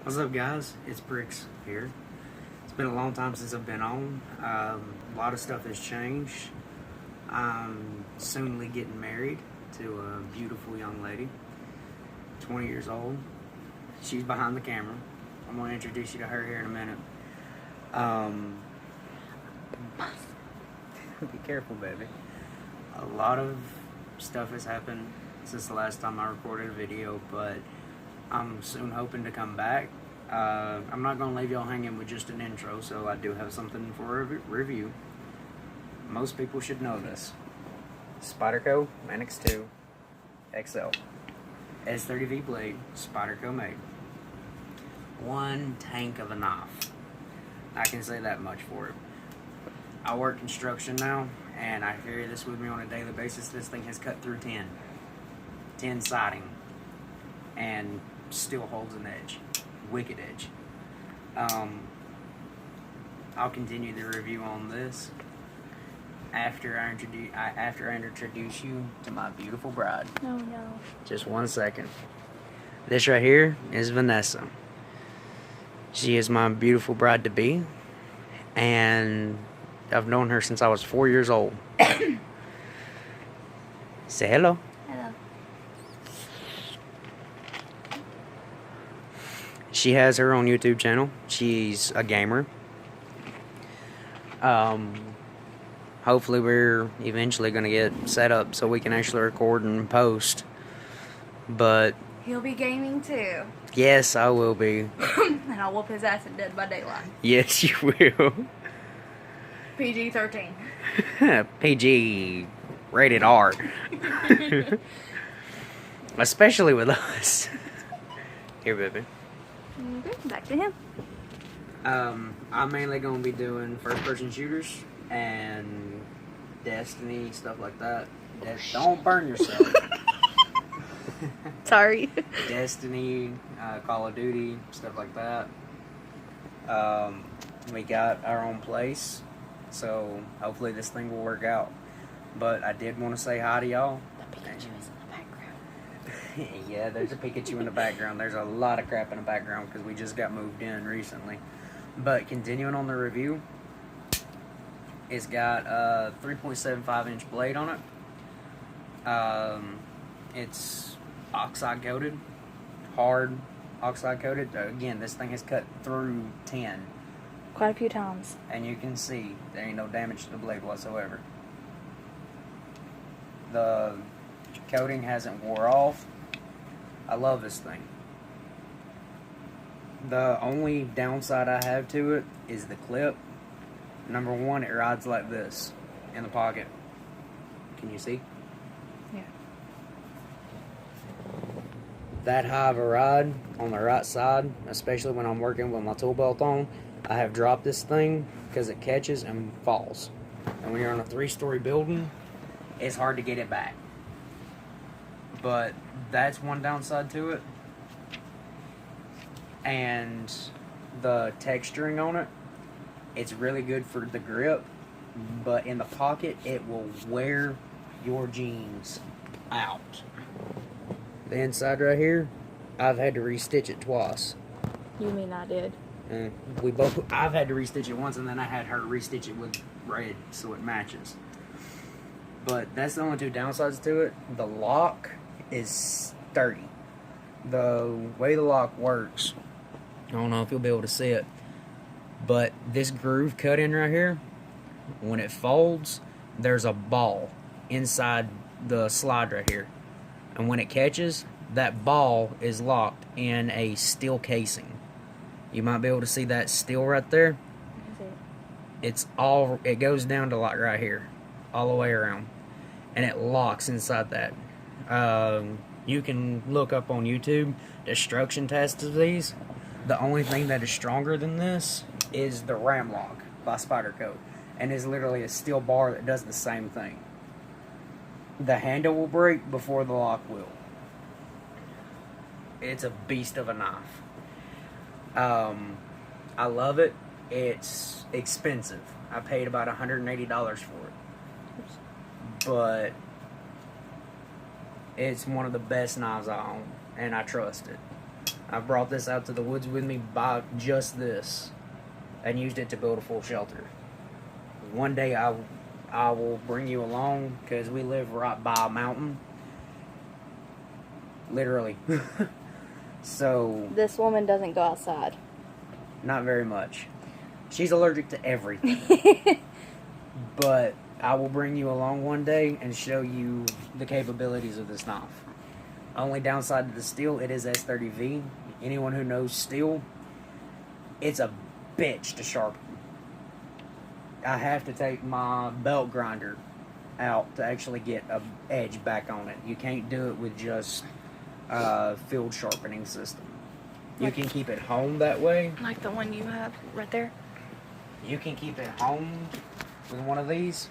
What's up, guys? It's Bricks here. It's been a long time since I've been on. A lot of stuff has changed. I'm soonly getting married to a beautiful young lady, 20 years old. She's behind the camera. I'm going to introduce you to her here in a minute. Be careful, baby. A lot of stuff has happened since the last time I recorded a video, but I'm soon hoping to come back. I'm not going to leave y'all hanging with just an intro, so I do have something for a review. Most people should know this. Spyderco Manix 2 XL S30V blade, Spyderco made. One tank of a knife. I can say that much for it. I work construction now, and I carry this with me on a daily basis. This thing has cut through 10 siding, and still holds an edge, wicked edge. I'll continue the review on this after I introduce you to my beautiful bride. Oh no. Just 1 second. This right here is Vanessa. She is my beautiful bride to be, and I've known her since I was 4 years old. Say hello. Hello. She has her own YouTube channel. She's a gamer. Hopefully we're eventually going to get set up so we can actually record and post. But He'll be gaming too. yes, I will be. And I'll whoop his ass in Dead by Daylight. Yes, you will. PG-13. PG rated R. Especially with us. Here, baby. Okay, back to him. I'm mainly going to be doing first-person shooters and Destiny, stuff like that. Don't burn yourself. Sorry. Destiny, Call of Duty, stuff like that. We got our own place, so hopefully this thing will work out. But I did want to say hi to y'all. The Pikachu is in the background. Yeah, there's a Pikachu in the background. There's a lot of crap in the background because we just got moved in recently. But continuing on the review, it's got a 3.75 inch blade on it. It's oxide coated, hard oxide coated. Again, this thing has cut through 10, Quite a few times. and you can see there ain't no damage to the blade whatsoever. The coating hasn't wore off. I love this thing. The only downside I have to it is the clip. Number one, it rides like this in the pocket. Can you see? Yeah. That high of a ride on the right side, especially when I'm working with my tool belt on, I have dropped this thing because it catches and falls. And when you're on a 3-story building, it's hard to get it back. But that's one downside to it. And the texturing on it, it's really good for the grip, but in the pocket, it will wear your jeans out. The inside right here, I've had to restitch it twice. You mean I did. And I've had to restitch it once, and then I had her restitch it with red so it matches. But that's the only two downsides to it. The lock is sturdy. The way the lock works, I don't know if you'll be able to see it, but this groove cut in right here, when it folds, there's a ball inside the slide right here. And when it catches, that ball is locked in a steel casing. You might be able to see that steel right there. It goes down to like right here, all the way around. And it locks inside that. You can look up on YouTube destruction tests of these. The only thing that is stronger than this is the ram lock by Spyderco, and is literally a steel bar that does the same thing. The handle will break before the lock will. It's a beast of a knife. I love it. It's expensive. I paid about $180 for it. But it's one of the best knives I own, and I trust it. I brought this out to the woods with me by just this and used it to build a full shelter. One day I will bring you along because we live right by a mountain. Literally. So... This woman doesn't go outside. Not very much. She's allergic to everything. But I will bring you along one day and show you the capabilities of this knife. Only downside to the steel, it is S30V. Anyone who knows steel, it's a bitch to sharpen. I have to take my belt grinder out to actually get an edge back on it. You can't do it with just field sharpening system. You can keep it home that way. Like the one you have right there? You can keep it home with one of these.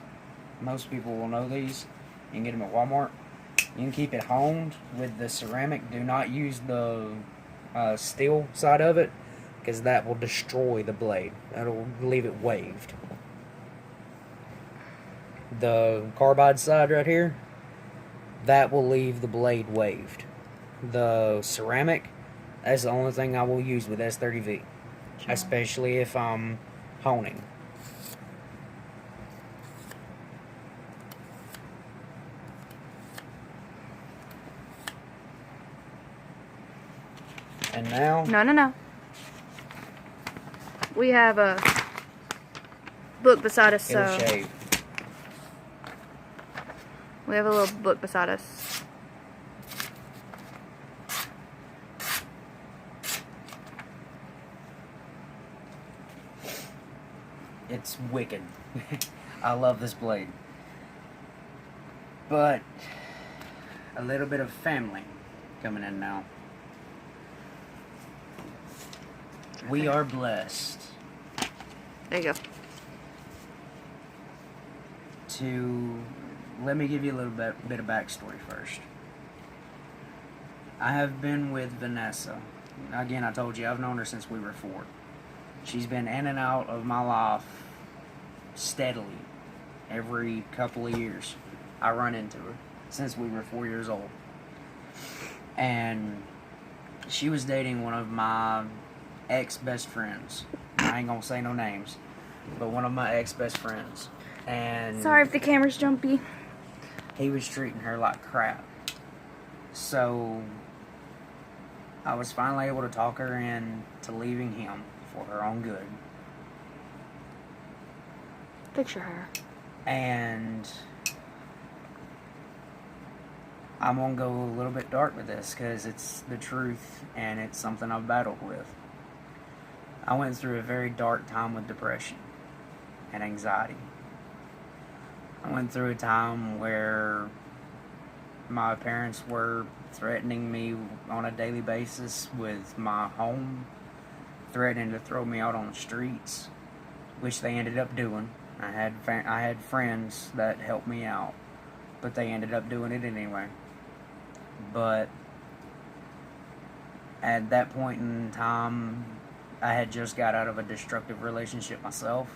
Most people will know these. You can get them at Walmart. You can keep it honed with the ceramic. Do not use the steel side of it, because that will destroy the blade. That'll leave it waved. The carbide side right here, that will leave the blade waved. The ceramic, that's the only thing I will use with S30V, especially if I'm honing. And now... No. We have a book beside us, it'll so... shave. We have a little book beside us. It's wicked. I love this blade. But a little bit of family coming in now. We are blessed There you go. to... Let me give you a little bit of backstory first. I have been with Vanessa. Again, I told you, I've known her since we were 4. She's been in and out of my life steadily. Every couple of years, I run into her since we were 4 years old. And she was dating one of my ex-best friends. I ain't gonna say no names, but one of my ex-best friends. And Sorry if the camera's jumpy. he was treating her like crap. So I was finally able to talk her into leaving him for her own good. Picture her. And I'm gonna go a little bit dark with this because it's the truth and it's something I've battled with. I went through a very dark time with depression and anxiety. I went through a time where my parents were threatening me on a daily basis with my home, threatening to throw me out on the streets, which they ended up doing. I had friends that helped me out, but they ended up doing it anyway. But at that point in time, I had just got out of a destructive relationship myself.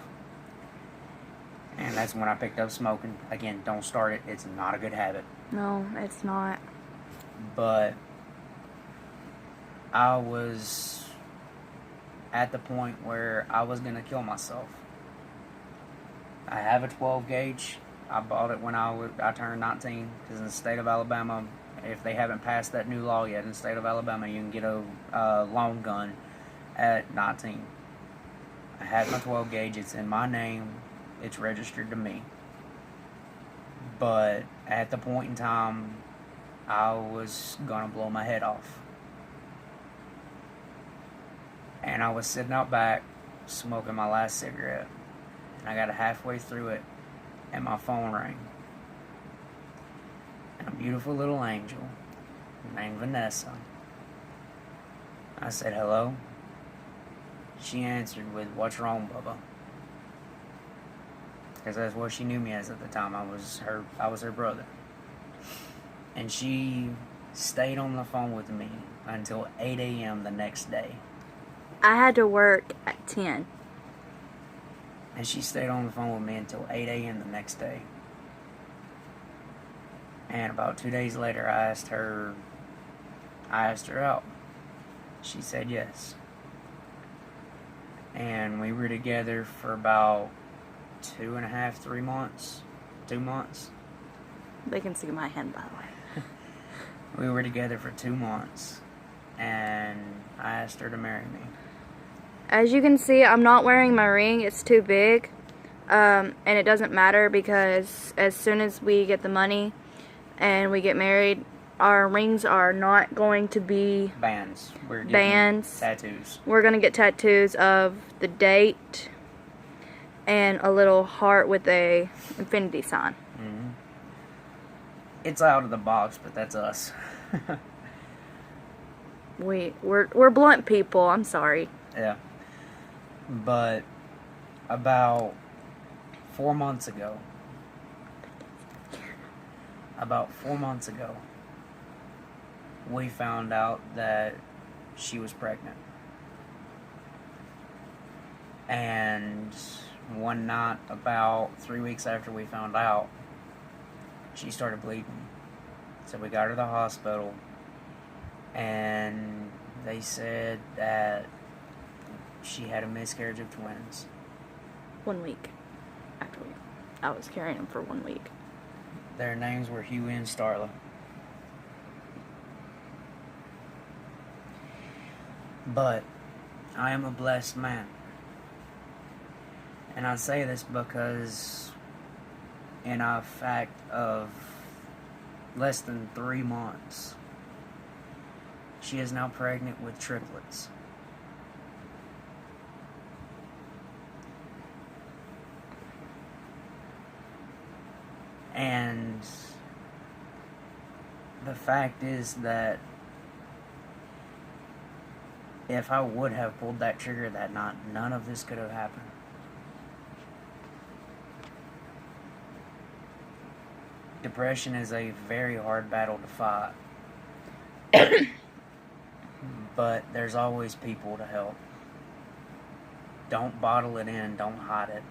And that's when I picked up smoking. Again, don't start it. It's not a good habit. No, it's not. But I was at the point where I was going to kill myself. I have a 12 gauge. I bought it when I turned 19. Because in the state of Alabama, if they haven't passed that new law yet, in the state of Alabama, you can get a long gun at 19. I had my 12 gauge. It's in my name. It's registered to me. But at the point in time, I was gonna blow my head off. And I was sitting out back, smoking my last cigarette. And I got halfway through it, and my phone rang. And a beautiful little angel named Vanessa. I said, hello. She answered with, what's wrong, Bubba? Because that's what she knew me as at the time. I was her brother. And she stayed on the phone with me until 8 a.m. the next day. I had to work at 10. And she stayed on the phone with me until 8 a.m. the next day. And about 2 days later, I asked her out. She said yes. And we were together for about 2.5, 3 months. 2 months. They can see my hand, by the way. We were together for 2 months. And I asked her to marry me. As you can see, I'm not wearing my ring. It's too big. And it doesn't matter because as soon as we get the money and we get married, our rings are not going to be Bands. We're getting bands. tattoos. We're going to get tattoos of the date and a little heart with a infinity sign. Mm-hmm. It's out of the box, but that's us. We're blunt people. I'm sorry. Yeah. But about 4 months ago, we found out that she was pregnant. And one night, about 3 weeks after we found out, she started bleeding. So we got her to the hospital, and they said that she had a miscarriage of twins. 1 week. Actually, I was carrying them for 1 week. Their names were Huey and Starla. But I am a blessed man. And I say this because in a fact of less than 3 months, she is now pregnant with triplets. And the fact is that if I would have pulled that trigger that night, none of this could have happened. Depression is a very hard battle to fight. But there's always people to help. Don't bottle it in, don't hide it.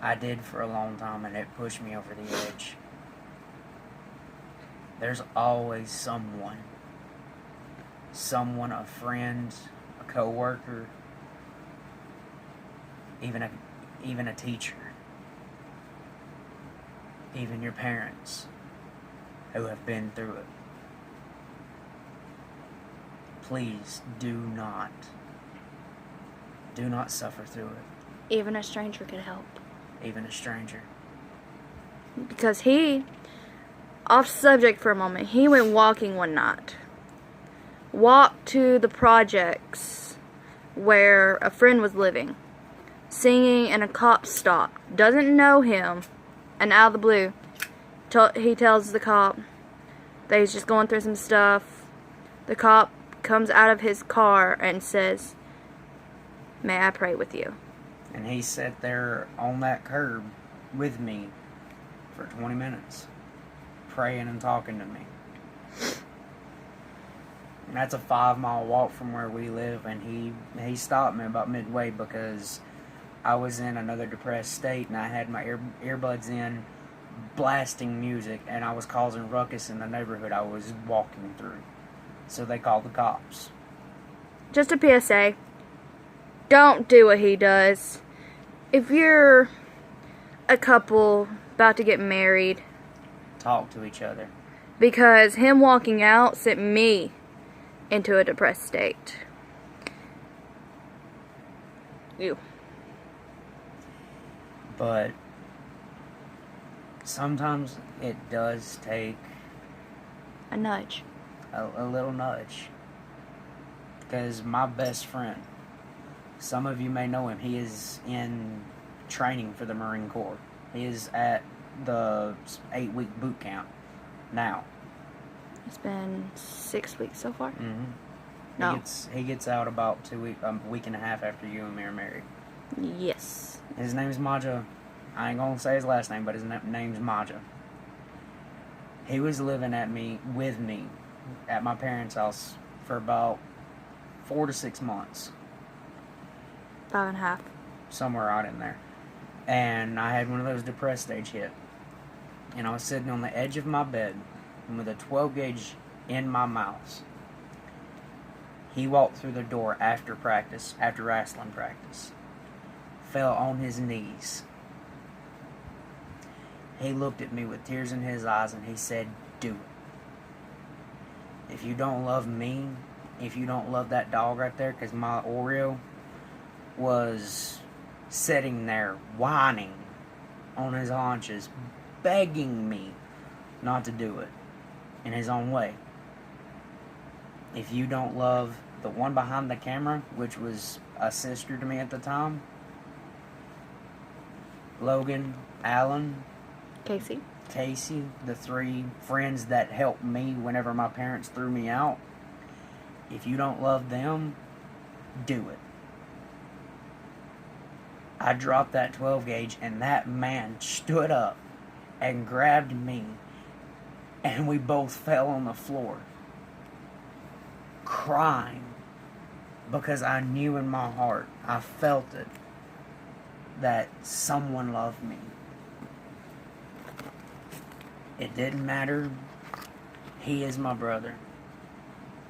I did for a long time, and it pushed me over the edge. There's always someone, a friend, a coworker, even a teacher, even your parents who have been through it. Please do not suffer through it. Even a stranger could help. Even a stranger. Because off subject for a moment, he went walking one night. Walked to the projects where a friend was living. Singing, and a cop stopped. Doesn't know him. And out of the blue, he tells the cop that he's just going through some stuff. The cop comes out of his car and says, "May I pray with you?" And he sat there on that curb with me for 20 minutes, praying and talking to me. And that's a 5-mile walk from where we live, and he stopped me about midway because I was in another depressed state, and I had my earbuds in, blasting music, and I was causing ruckus in the neighborhood I was walking through. So they called the cops. Just a PSA. Don't do what he does. If you're a couple about to get married, Talk to each other. because him walking out sent me into a depressed state. Ew. But sometimes it does take A nudge. a little nudge. Because my best friend, some of you may know him, he is in training for the Marine Corps. He is at the 8-week boot camp now. It's been 6 weeks so far. Mm-hmm. No. He gets out about a week and a half after you and me are married. Yes. His name's Maja. I ain't gonna say his last name, but his name's Maja. He was living with me at my parents' house for about 4 to 6 months. 5.5. Somewhere out in there. And I had one of those depressed stage hit. And I was sitting on the edge of my bed with a 12 gauge in my mouth. He walked through the door after practice, after wrestling practice. Fell on his knees. He looked at me with tears in his eyes and he said, "Do it. If you don't love me, if you don't love that dog right there," because my Oreo was sitting there whining on his haunches, begging me not to do it in his own way. If you don't love the one behind the camera, which was a sister to me at the time, Logan, Alan, Casey, the 3 friends that helped me whenever my parents threw me out, if you don't love them, do it. I dropped that 12 gauge and that man stood up and grabbed me and we both fell on the floor crying because I knew in my heart, I felt it, that someone loved me. It didn't matter. He is my brother.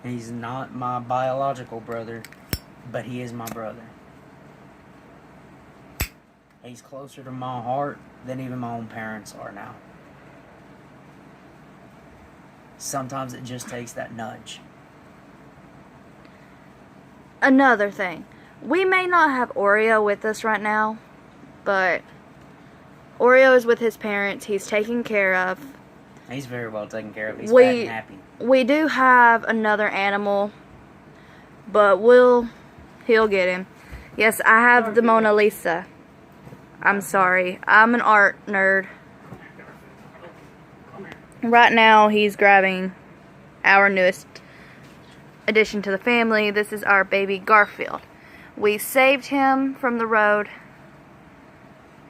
He's not my biological brother, but he is my brother. He's closer to my heart than even my own parents are now. Sometimes it just takes that nudge. Another thing. We may not have Oreo with us right now, but Oreo is with his parents. He's taken care of. He's very well taken care of. He's fat and happy. We do have another animal, but he'll get him. Yes, I have the Mona Lisa. I'm sorry. I'm an art nerd. Right now, he's grabbing our newest addition to the family. This is our baby Garfield. We saved him from the road.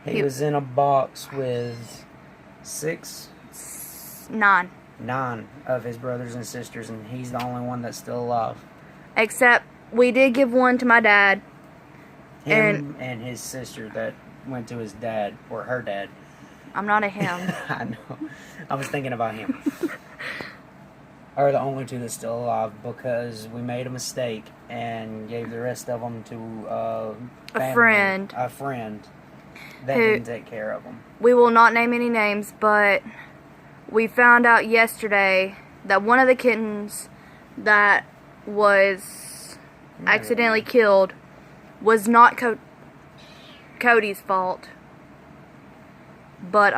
He was in a box with 9 of his brothers and sisters, and he's the only one that's still alive. Except we did give one to my dad. Him and his sister that went to his dad, or her dad. I'm not a him. I know. I was thinking about him. Are the only 2 that's still alive because we made a mistake and gave the rest of them to a friend that didn't take care of them. We will not name any names, but we found out yesterday that one of the kittens that was accidentally killed was not Cody's fault. But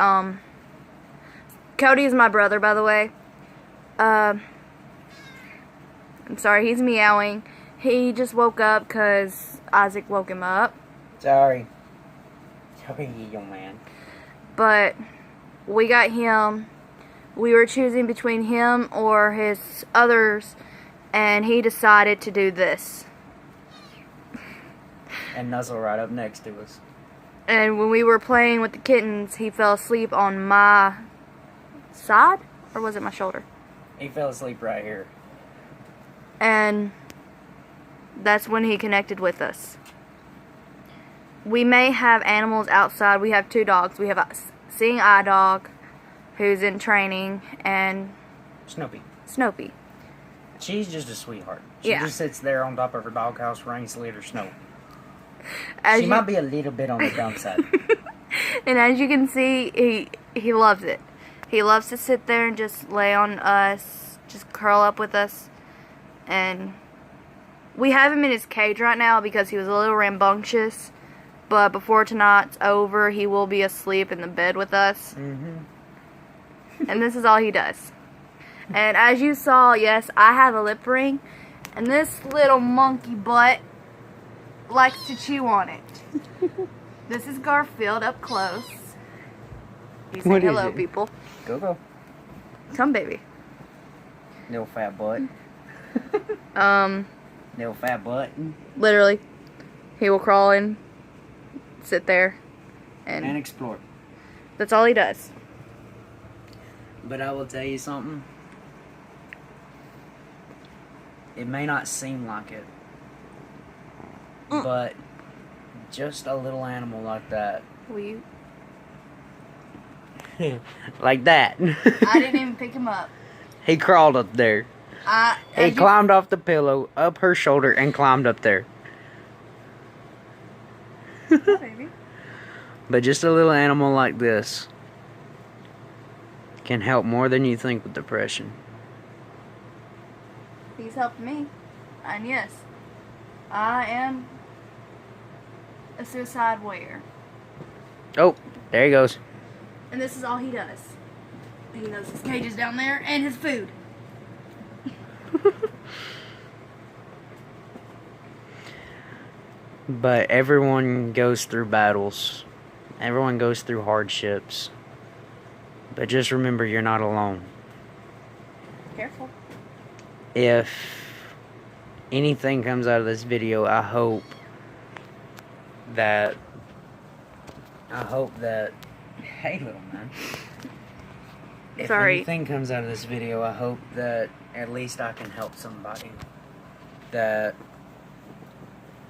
Cody is my brother, by the way. I'm sorry, he's meowing. He just woke up because Isaac woke him up. Sorry, young man. But we got him. We were choosing between him or his others, and he decided to do this. And nuzzle right up next to us. And when we were playing with the kittens, he fell asleep on my side, or was it my shoulder? He fell asleep right here. And that's when he connected with us. We may have animals outside. We have 2 dogs. We have a seeing eye dog who's in training, and Snoopy. She's just a sweetheart. She just sits there on top of her doghouse, rain, sleet, or snow. She might be a little bit on the dumb side. And as you can see, he loves it. He loves to sit there and just lay on us, just curl up with us. And we have him in his cage right now because he was a little rambunctious. But before tonight's over, he will be asleep in the bed with us. Mm-hmm. And this is all he does. And as you saw, yes, I have a lip ring. And this little monkey butt likes to chew on it. This is Garfield up close. He's saying hello, people. Go. Come, baby. Little fat butt. Little fat butt. Literally. He will crawl in, sit there, and explore. That's all he does. But I will tell you something. It may not seem like it, but just a little animal like that. Will you? Like that. I didn't even pick him up. He crawled up there. He climbed off the pillow, up her shoulder, and climbed up there. Baby. But just a little animal like this can help more than you think with depression. He's helped me. And yes, I am a suicide warrior. Oh, there he goes. And this is all he does. He knows his cage is down there and his food. But everyone goes through battles. Everyone goes through hardships. But just remember, you're not alone. Careful. If anything comes out of this video, I hope that hey, little man. If anything comes out of this video, I hope that at least I can help somebody. That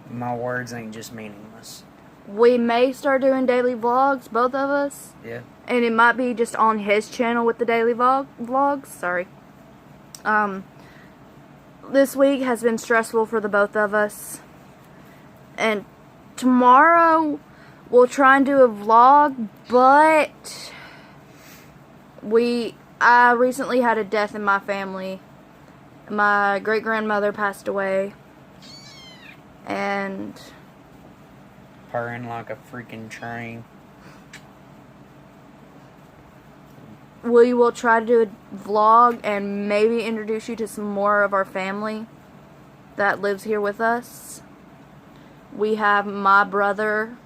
my words ain't just meaningless. We may start doing daily vlogs, both of us. Yeah. And it might be just on his channel with the daily vlogs. Sorry. This week has been stressful for the both of us. And tomorrow we'll try and do a vlog, but I recently had a death in my family. My great-grandmother passed away. And purring like a freaking train. we will try to do a vlog and maybe introduce you to some more of our family that lives here with us. We have my brother,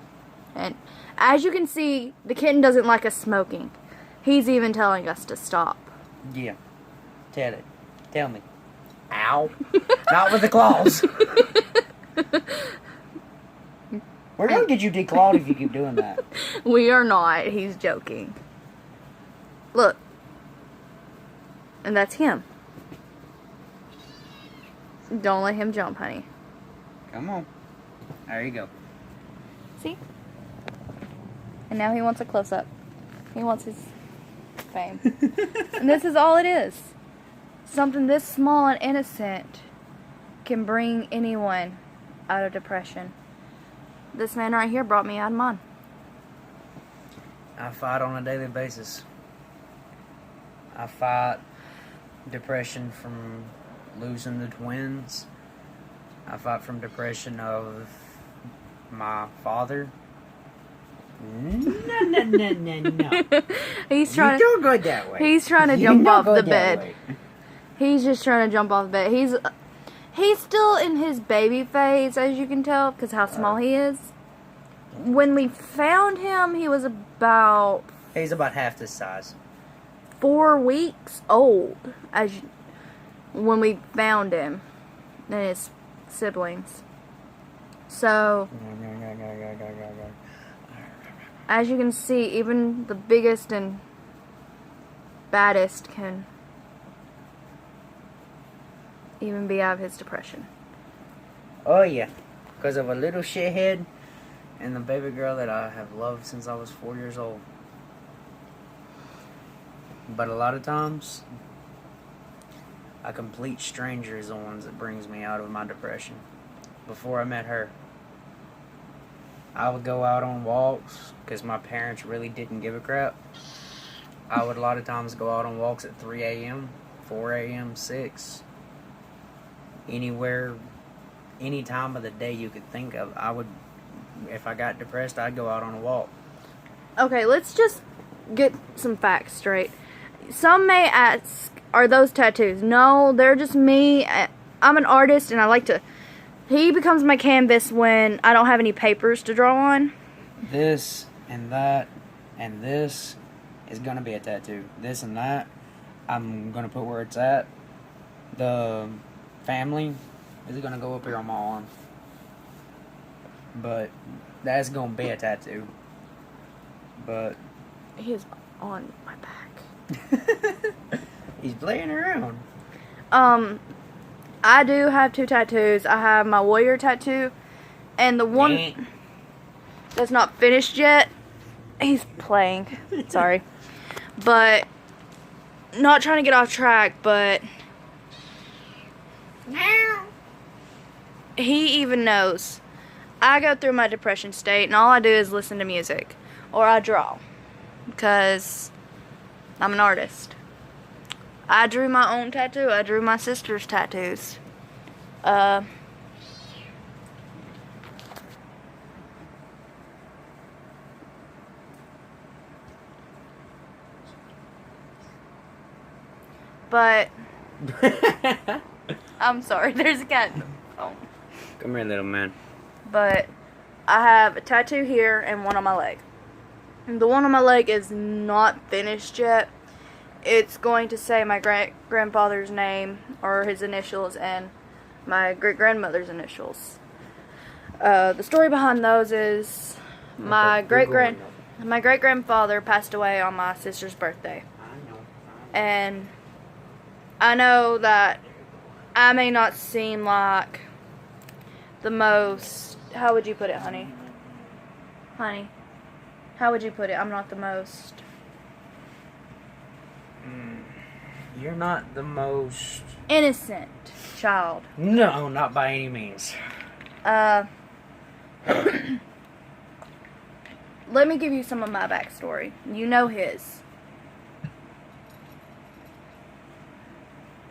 and as you can see, the kitten doesn't like us smoking. He's even telling us to stop. Yeah. Tell it. Tell me. Ow. Not with the claws. We're gonna get you declawed if you keep doing that. We are not. He's joking. Look. And that's him. Don't let him jump, honey. Come on. There you go. See? And now he wants a close-up. He wants his fame. And this is all it is. Something this small and innocent can bring anyone out of depression. This man right here brought me out of mine. I fight on a daily basis. I fight depression from losing the twins. I fight from depression of my father. No. He's trying. You don't go that way. He's trying to jump off the bed. He's just trying to jump off the bed. He's still in his baby phase, as you can tell, because how small he is. When we found him, he was about... He's about half this size. 4 weeks old, when we found him and his siblings. So, as you can see, even the biggest and baddest can even be out of his depression. Oh yeah, because of a little shithead and the baby girl that I have loved since I was 4 years old. But a lot of times, a complete stranger is the ones that brings me out of my depression. Before I met her, I would go out on walks because my parents really didn't give a crap. I would a lot of times go out on walks at 3 a.m., 4 a.m., 6. Anywhere, any time of the day you could think of. If I got depressed, I'd go out on a walk. Okay, let's just get some facts straight. Some may ask, are those tattoos? No, they're just me. I'm an artist and I like to... He becomes my canvas when I don't have any papers to draw on. This and that and this is going to be a tattoo. This and that, I'm going to put where it's at. The family is going to go up here on my arm. But that's going to be a tattoo. But he is on my back. He's playing around. I do have 2 tattoos. I have my warrior tattoo, and the one that's not finished yet. He's playing. Sorry. But, not trying to get off track, but He even knows. I go through my depression state, and all I do is listen to music. Or I draw. Because I'm an artist. I drew my own tattoo. I drew my sister's tattoos. But I'm sorry, there's a cat in the phone. Come here, little man. But I have a tattoo here and one on my leg. And the one on my leg is not finished yet. It's going to say my grandfather's name or his initials and my great-grandmother's initials. The story behind those is my great-grandfather passed away on my sister's birthday. And I know that I may not seem like the most, how would you put it, honey? Honey, how would you put it? I'm not the most. You're not the most innocent child. No, not by any means. Let me give you some of my backstory. You know his.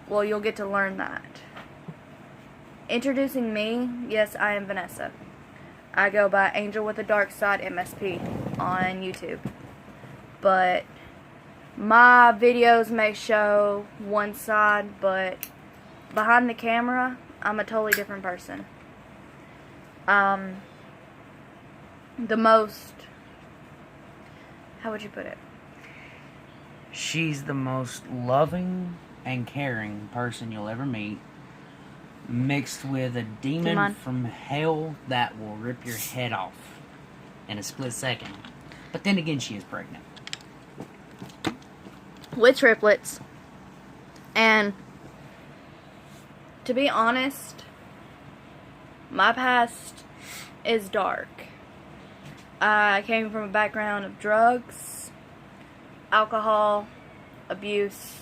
Well, you'll get to learn that. Introducing me, yes, I am Vanessa. I go by Angel with a Dark Side MSP on YouTube. But my videos may show one side, but behind the camera, I'm a totally different person. The most, how would you put it? She's the most loving and caring person you'll ever meet, mixed with a demon from hell that will rip your head off in a split second. But then again, she is pregnant. With triplets. And to be honest, my past is dark. I came from a background of drugs, alcohol, abuse,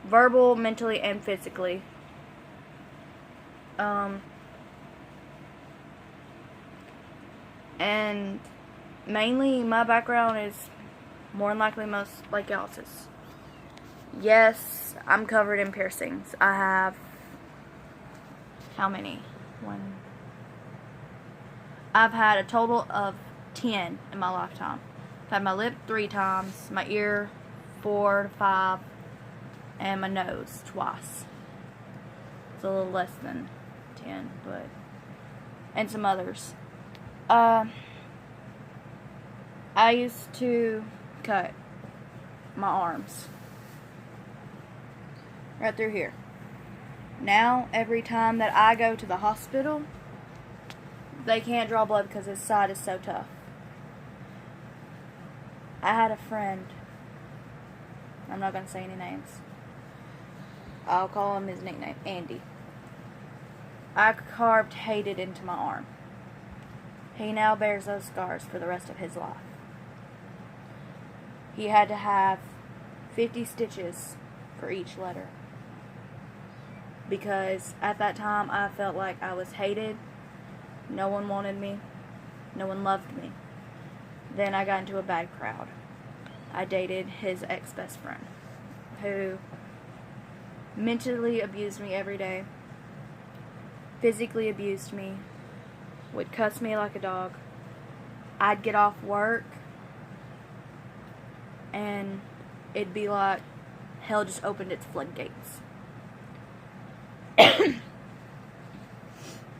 verbal, mentally, and physically. And mainly my background is more than likely most like y'all's. Yes, I'm covered in piercings. I have, how many? I've had a total of 10 in my lifetime. I've had my lip 3 times, my ear 4 to 5, and my nose twice. It's a little less than 10, but, and some others. I used to cut my arms right through here. Now, every time that I go to the hospital, they can't draw blood because his side is so tough. I had a friend, I'm not going to say any names, I'll call him his nickname, Andy. I carved hated into my arm. He now bears those scars for the rest of his life. He had to have 50 stitches for each letter. Because at that time I felt like I was hated. No one wanted me. No one loved me. Then I got into a bad crowd. I dated his ex-best friend, who mentally abused me every day, physically abused me, would cuss me like a dog. I'd get off work and it'd be like hell just opened its floodgates.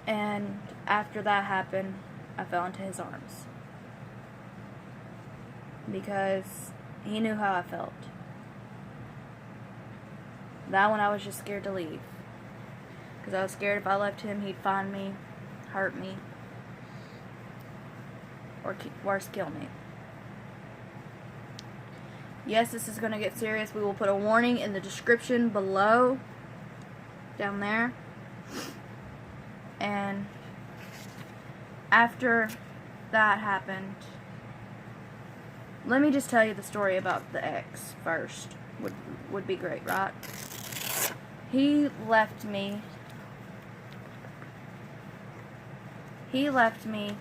And after that happened, I fell into his arms. Because he knew how I felt. That one I was just scared to leave. Because I was scared if I left him, he'd find me, hurt me, or worse, kill me. Yes, this is going to get serious. We will put a warning in the description below. Down there. And after that happened, let me just tell you the story about the ex first. Would be great, right? He left me He left me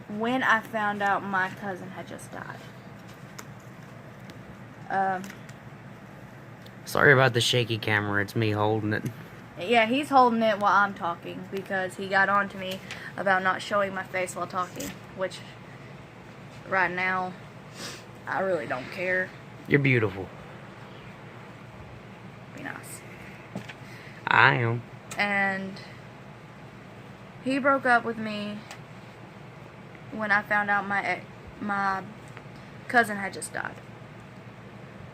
when I found out my cousin had just died. Sorry about the shaky camera. It's me holding it. Yeah, he's holding it while I'm talking because he got on to me about not showing my face while talking, which right now I really don't care. You're beautiful. Be nice. I am. And he broke up with me when I found out my cousin had just died.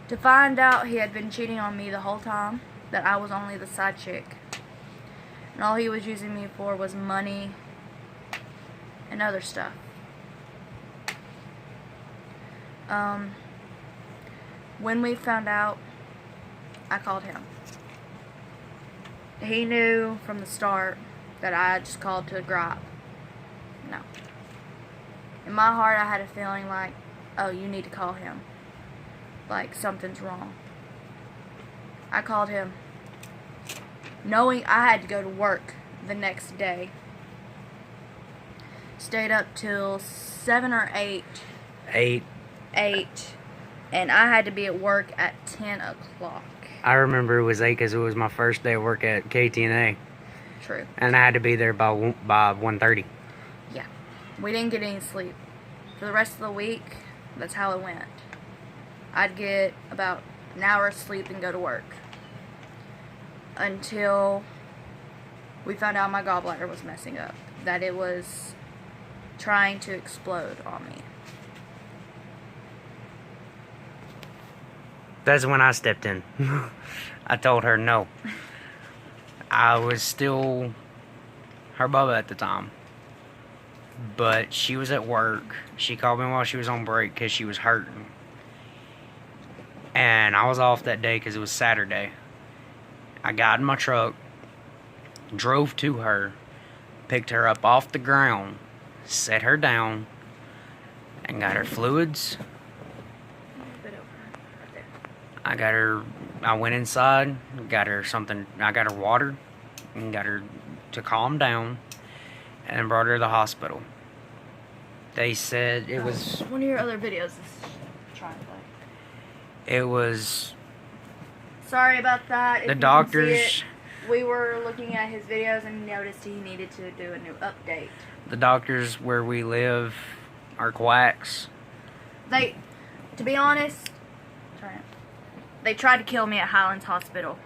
To find out he had been cheating on me the whole time, that I was only the side chick. And all he was using me for was money and other stuff. When we found out, I called him. He knew from the start that I just called to gripe. No. In my heart, I had a feeling like, oh, you need to call him. Like, something's wrong. I called him, knowing I had to go to work the next day. Stayed up till 7 or 8. 8. And I had to be at work at 10 o'clock. I remember it was 8 because it was my first day of work at KTNA. True. And I had to be there by 1:30. Yeah. We didn't get any sleep. For the rest of the week, that's how it went. I'd get about an hour of sleep and go to work. Until we found out my gallbladder was messing up. That it was trying to explode on me. That's when I stepped in. I told her no. I was still her bubba at the time. But she was at work. She called me while she was on break because she was hurting. And I was off that day because it was Saturday. I got in my truck, drove to her, picked her up off the ground, set her down, and got her fluids. I went inside, got her something, I got her water, and got her to calm down, and brought her to the hospital. They said it was... One of your other videos is trying to play. It was... Sorry about that. If the you doctors... can see it, we were looking at his videos and noticed he needed to do a new update. The doctors where we live are quacks. To be honest, they tried to kill me at Highlands Hospital.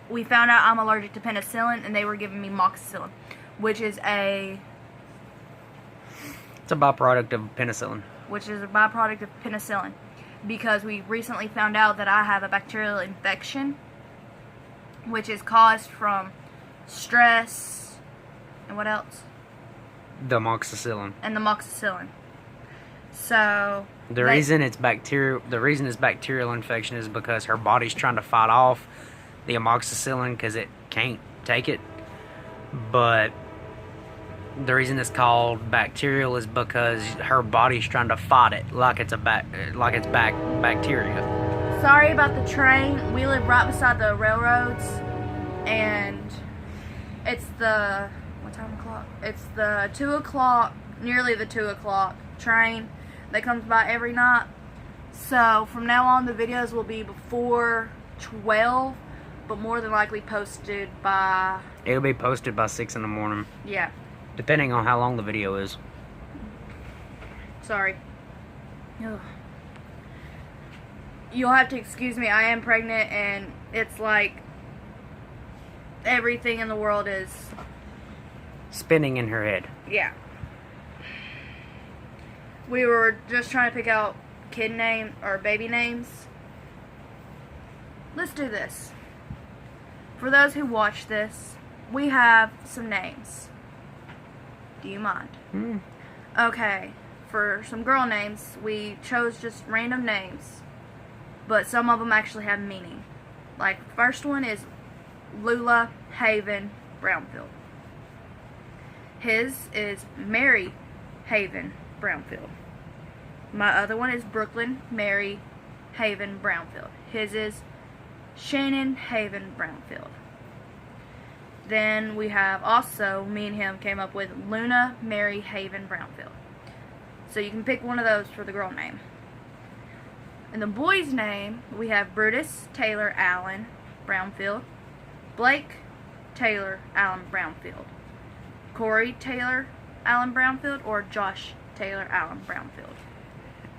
We found out I'm allergic to penicillin, and they were giving me moxicillin, which is a... It's a byproduct of penicillin. Which is a byproduct of penicillin. Because we recently found out that I have a bacterial infection, which is caused from stress, and what else? The amoxicillin. And the moxicillin. So... The reason it's bacterial infection is because her body's trying to fight off the amoxicillin because it can't take it. But the reason it's called bacterial is because her body's trying to fight it like it's bacteria. Sorry about the train. We live right beside the railroads, and it's the what time o'clock? It's the 2 o'clock, nearly the 2 o'clock train that comes by every night. So from now on, the videos will be before 12, but more than likely posted by... It'll be posted by 6 in the morning. Yeah. Depending on how long the video is. Sorry. Ugh. You'll have to excuse me. I am pregnant, and it's like everything in the world is... spinning in her head. Yeah. We were just trying to pick out kid name or baby names. Let's do this. For those who watch this, we have some names. Do you mind? Okay. For some girl names, we chose just random names, but some of them actually have meaning. Like, first one is Lula Haven Brownfield. His is Mary Haven Brownfield. My other one is Brooklyn Mary Haven Brownfield. His is Shannon Haven Brownfield. Then we have also, me and him came up with Luna Mary Haven Brownfield. So you can pick one of those for the girl name. And the boy's name, we have Brutus Taylor Allen Brownfield, Blake Taylor Allen Brownfield, Corey Taylor Allen Brownfield, or Josh Taylor Allen Brownfield.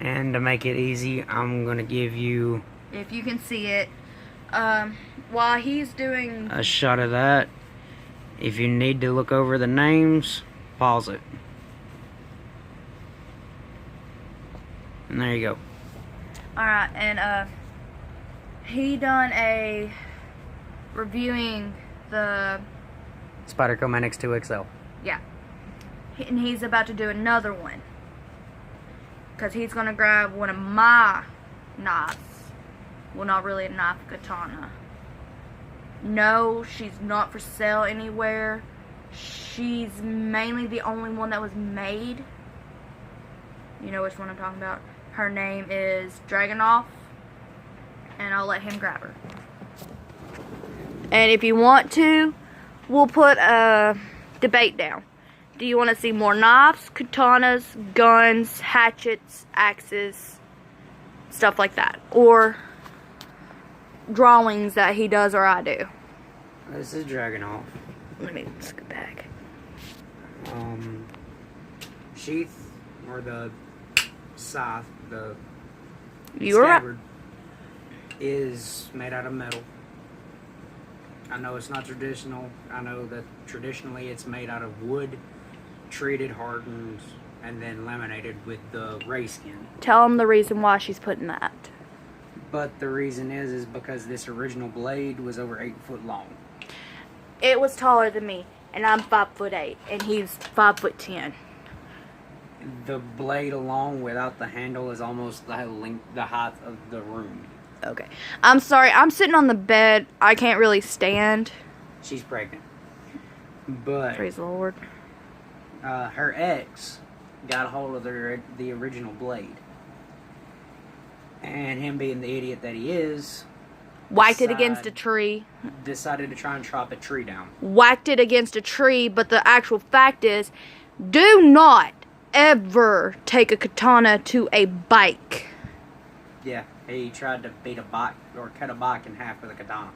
And to make it easy, I'm going to give you, If you can see it, while he's doing a shot of that. If you need to look over the names, pause it. And there you go. Alright, and he done a reviewing the, Spyderco Manix 2XL. yeah, and he's about to do another one, because he's going to grab one of my knives. Well, not really a knife, katana. No, she's not for sale anywhere. She's mainly the only one that was made. You know which one I'm talking about. Her name is Dragonoff, and I'll let him grab her. And if you want to, we'll put a debate down. Do you want to see more knives, katanas, guns, hatchets, axes, stuff like that? Or drawings that he does or I do? This is Dragonoff. Let me scoot back. Sheath, or the scythe, the You were right. scabbard, is made out of metal. I know it's not traditional. I know that traditionally it's made out of wood, treated, hardened, and then laminated with the ray skin. Tell him the reason why she's putting that. But the reason is because this original blade was over 8 foot long. It was taller than me, and I'm 5'8", and he's 5'10". The blade along without the handle is almost the length, the height of the room. Okay. I'm sorry, I'm sitting on the bed. I can't really stand. She's pregnant. But Praise the Lord. her ex got a hold of the original blade. And him being the idiot that he is, Whacked it against a tree. decided to try and chop a tree down. Whacked it against a tree, but the actual fact is, do not ever take a katana to a bike. Yeah, he tried to beat a bike or cut a bike in half with a katana.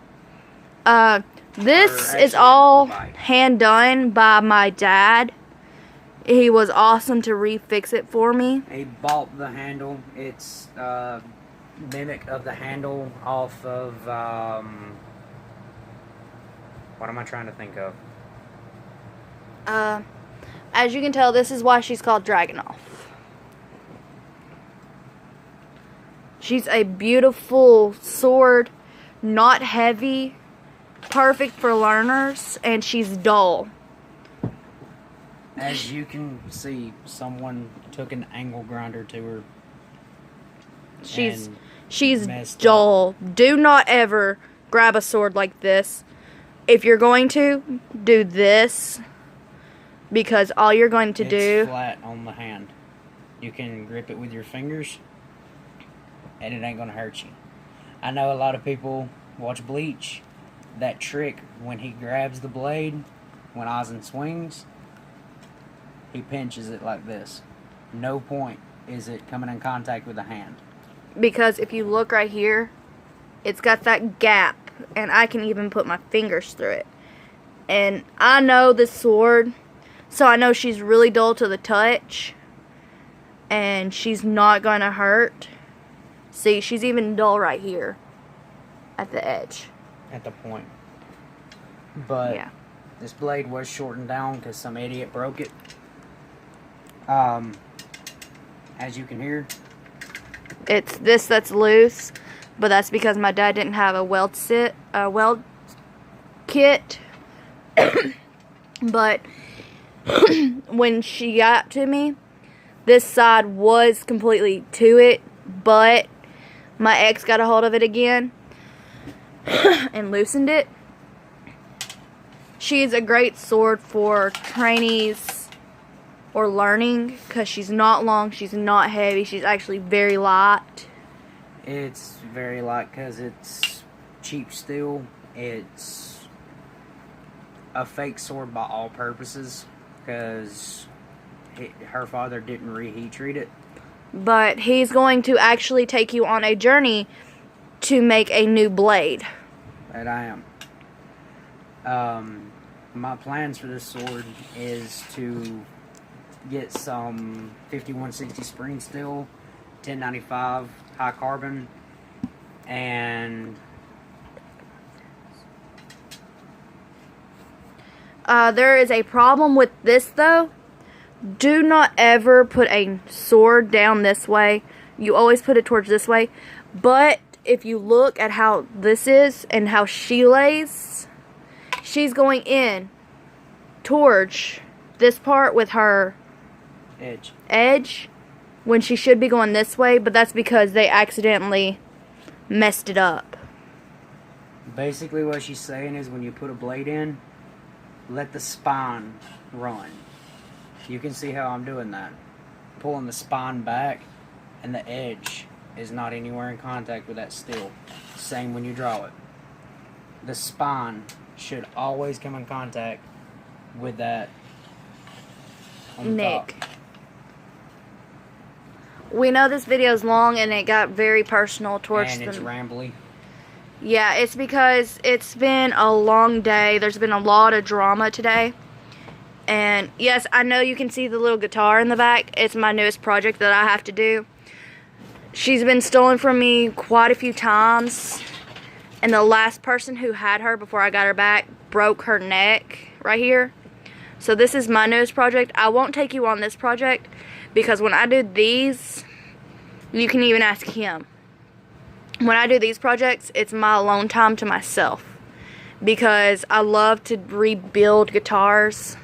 This Or is actually, all a bike. hand done by my dad. He was awesome to refix it for me. He bought the handle. It's mimic of the handle off of what am I trying to think of? As you can tell, this is why she's called Dragonoff. She's a beautiful sword, not heavy, perfect for learners, and she's dull. As you can see, someone took an angle grinder to her. She's messed dull. Do not ever grab a sword like this. If you're going to, do this, because all you're going to It's do... flat on the hand. You can grip it with your fingers, and it ain't gonna hurt you. I know a lot of people watch Bleach. That trick, when he grabs the blade, when Aizen swings, he pinches it like this. No point is it coming in contact with the hand. Because if you look right here, it's got that gap, and I can even put my fingers through it. And I know this sword, so I know she's really dull to the touch, and she's not going to hurt. See, she's even dull right here at the edge. At the point. But Yeah. this blade was shortened down because some idiot broke it. As you can hear, It's this that's loose, but that's because my dad didn't have a weld kit. But when she got to me, this side was completely to it, but my ex got a hold of it again and loosened it. She's a great sword for trainees or learning, because she's not long, she's not heavy, she's actually very light. it's very light because it's cheap steel. It's a fake sword by all purposes, because her father didn't reheat treat it. But he's going to actually take you on a journey to make a new blade. That I am. My plans for this sword is to get some 5160 spring steel, 1095 high carbon, and there is a problem with this though. Do not ever put a sword down this way. You always put it towards this way. But if you look at how this is and how she lays, she's going in towards this part with her edge when she should be going this way, but that's because they accidentally messed it up. Basically what she's saying is when you put a blade in, let the spine run. You can see how I'm doing that. Pulling the spine back, and the edge is not anywhere in contact with that steel. Same when you draw it. The spine should always come in contact with that on the top. We know this video is long and it got very personal towards and it's rambly. Yeah, it's because it's been a long day. There's been a lot of drama today. And yes, I know you can see the little guitar in the back. It's my newest project that I have to do. She's been stolen from me quite a few times. And the last person who had her before I got her back broke her neck right here. So this is my newest project. I won't take you on this project because when I do these, you can even ask him. When I do these projects, it's my alone time to myself. Because I love to rebuild guitars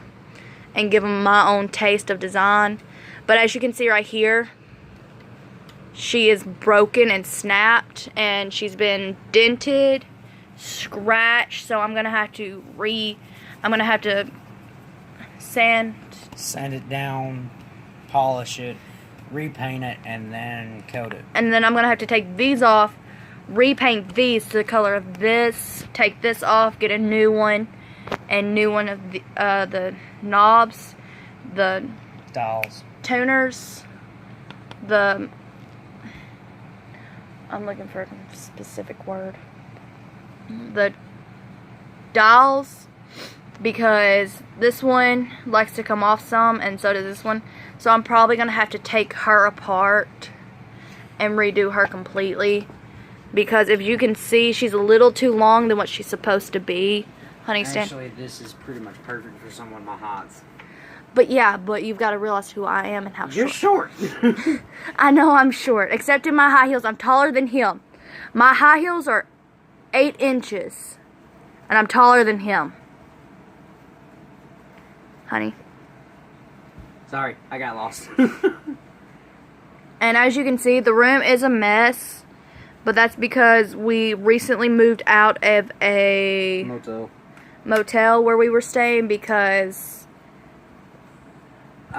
and give them my own taste of design. But as you can see right here, she is broken and snapped, and she's been dented, scratched. So I'm gonna have to sand it down, polish it, repaint it, and then coat it. And then I'm gonna have to take these off, repaint these to the color of this, take this off, get a new one, and new one of the knobs, the dials, tuners, I'm looking for a specific word, the dials, because this one likes to come off some and so does this one. So I'm probably gonna have to take her apart and redo her completely, because if you can see, she's a little too long than what she's supposed to be. Honey, stand. Actually, this is pretty much perfect for someone my height. But yeah, but you've got to realize who I am and how You're short. I know I'm short, except in my high heels. I'm taller than him. My high heels are 8 inches, and I'm taller than him. Honey. Sorry, I got lost. And as you can see, the room is a mess, but that's because we recently moved out of a motel where we were staying because he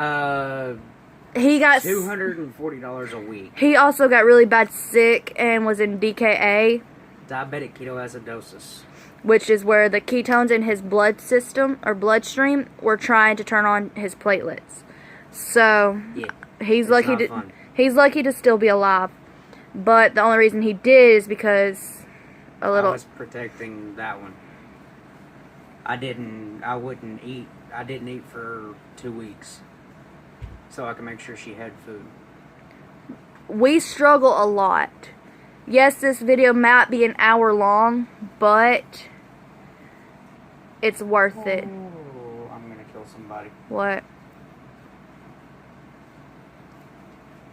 got $240 a week. He also got really bad sick and was in DKA, diabetic ketoacidosis, which is where the ketones in his blood system or bloodstream were trying to turn on his platelets. So yeah, he's lucky to still be alive. But the only reason he did is because I was protecting that one. I didn't eat for 2 weeks so I could make sure she had food. We struggle a lot. Yes, this video might be an hour long, but it's worth it. Oh, I'm gonna kill somebody. What?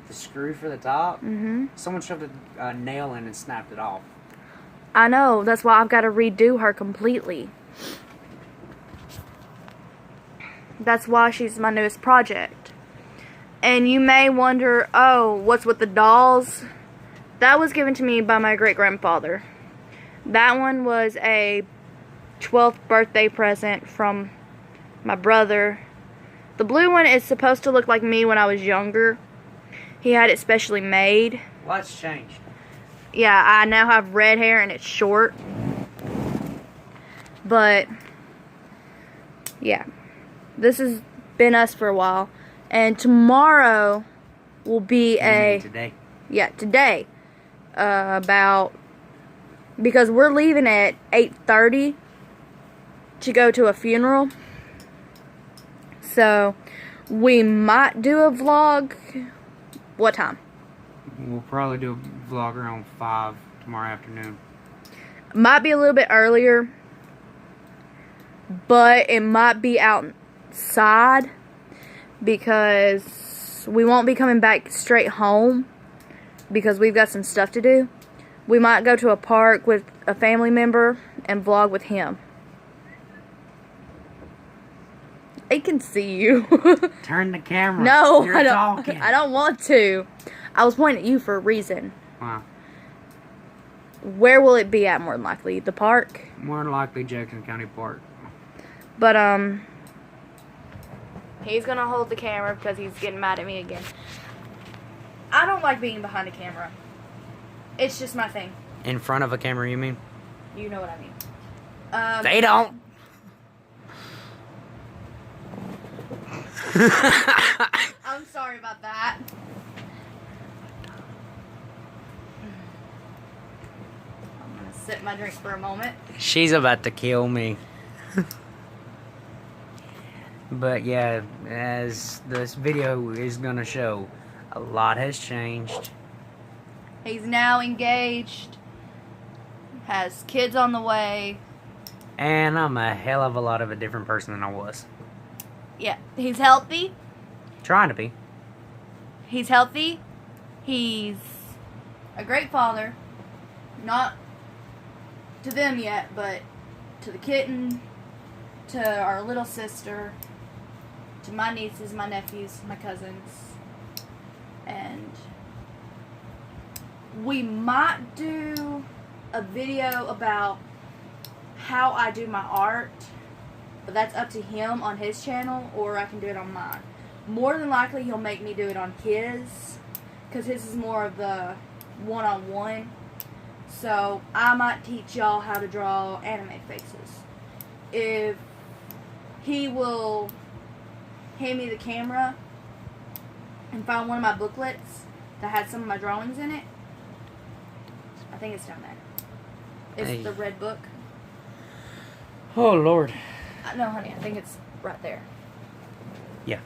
The screw for the top? Mm-hmm. Someone shoved a nail in and snapped it off. I know. That's why I've got to redo her completely. That's why she's my newest project. And you may wonder, oh, what's with the dolls? That was given to me by my great-grandfather. That one was a 12th birthday present from my brother. The blue one is supposed to look like me when I was younger. He had it specially made. Well, that's changed. Yeah, I now have red hair and it's short. But Yeah. This has been us for a while. And tomorrow will be Today. Yeah, today. Because we're leaving at 8:30 to go to a funeral. So, we might do a vlog. What time? We'll probably do a vlog around 5 tomorrow afternoon. Might be a little bit earlier. But it might be outside. Because we won't be coming back straight home. Because we've got some stuff to do. We might go to a park with a family member and vlog with him. I can see you. Turn the camera. No, You're I don't. talking. I don't want to. I was pointing at you for a reason. Wow. Where will it be at more than likely? The park? More than likely Jackson County Park. But, he's gonna hold the camera because he's getting mad at me again. I don't like being behind a camera. It's just my thing. In front of a camera, you mean? You know what I mean. They don't. I'm sorry about that. I'm gonna sip my drink for a moment. She's about to kill me. But yeah, as this video is gonna show, a lot has changed. He's now engaged, has kids on the way. And I'm a hell of a lot of a different person than I was. Yeah, he's healthy. Trying to be. He's healthy. He's a great father. Not to them yet, but to the kitten, to our little sister, to my nieces, my nephews, my cousins. And we might do a video about how I do my art, but that's up to him on his channel, or I can do it on mine. More than likely, he'll make me do it on his, because his is more of the one-on-one. So I might teach y'all how to draw anime faces. If he will hand me the camera and find one of my booklets that has some of my drawings in it, I think it's down there. It's Hey. the red book. Oh, Lord. No, honey, I think it's right there. Yeah.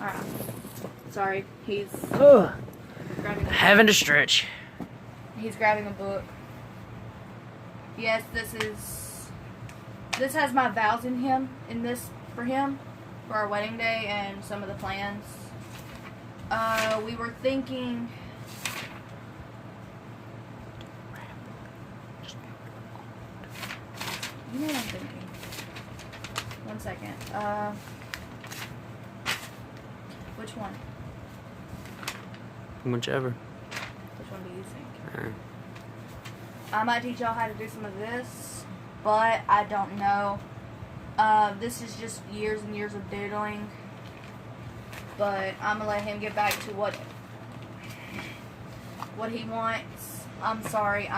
Alright. Sorry, he's grabbing a book. Having to stretch. He's grabbing a book. Yes, this has my vows in this for him, for our wedding day and some of the plans. We were thinking, you know what I'm thinking. 1 second. Which one? Whichever. Which one do you think? I might teach y'all how to do some of this, but I don't know. This is just years and years of doodling. But I'm gonna let him get back to what he wants. I'm sorry.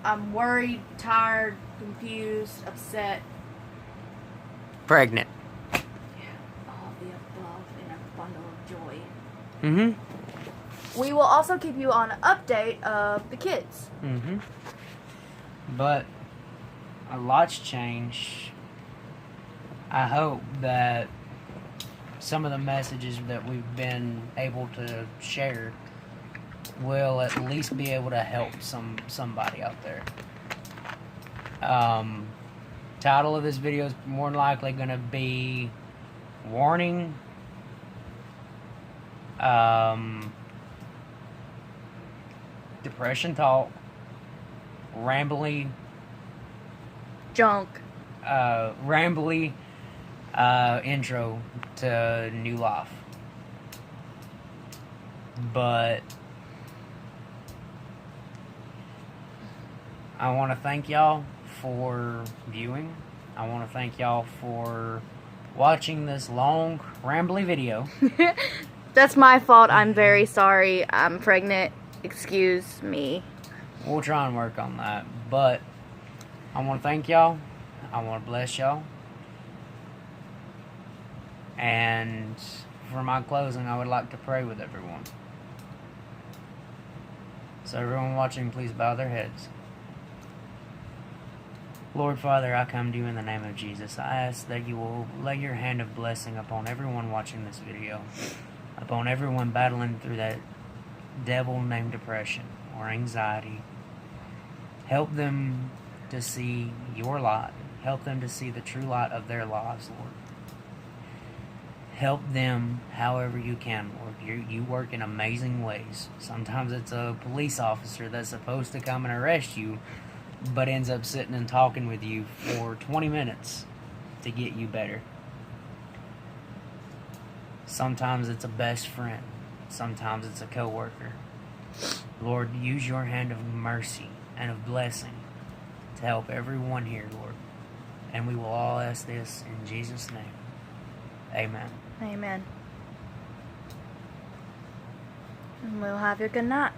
I'm worried, tired, confused, upset. Pregnant. All of the above in a bundle of joy. Mm-hmm. We will also keep you on an update of the kids. Mm-hmm. But a lot's changed. I hope that some of the messages that we've been able to share will at least be able to help somebody out there. Title of this video is more than likely going to be warning. Depression talk. Rambly Junk. Rambly intro to new life. But I want to thank y'all for viewing. I want to thank y'all for watching this long, rambly video. That's my fault. I'm very sorry. I'm pregnant. Excuse me. We'll try and work on that. But I want to thank y'all. I want to bless y'all. And for my closing, I would like to pray with everyone. So everyone watching, please bow their heads. Lord Father, I come to you in the name of Jesus. I ask that you will lay your hand of blessing upon everyone watching this video, upon everyone battling through that devil named depression or anxiety. Help them to see your light. Help them to see the true light of their lives, Lord. Help them however you can, Lord. You work in amazing ways. Sometimes it's a police officer that's supposed to come and arrest you, but ends up sitting and talking with you for 20 minutes to get you better. Sometimes it's a best friend. Sometimes it's a coworker. Lord, use your hand of mercy and of blessing to help everyone here, Lord. And we will all ask this in Jesus' name. Amen. Amen. And we'll have your good night.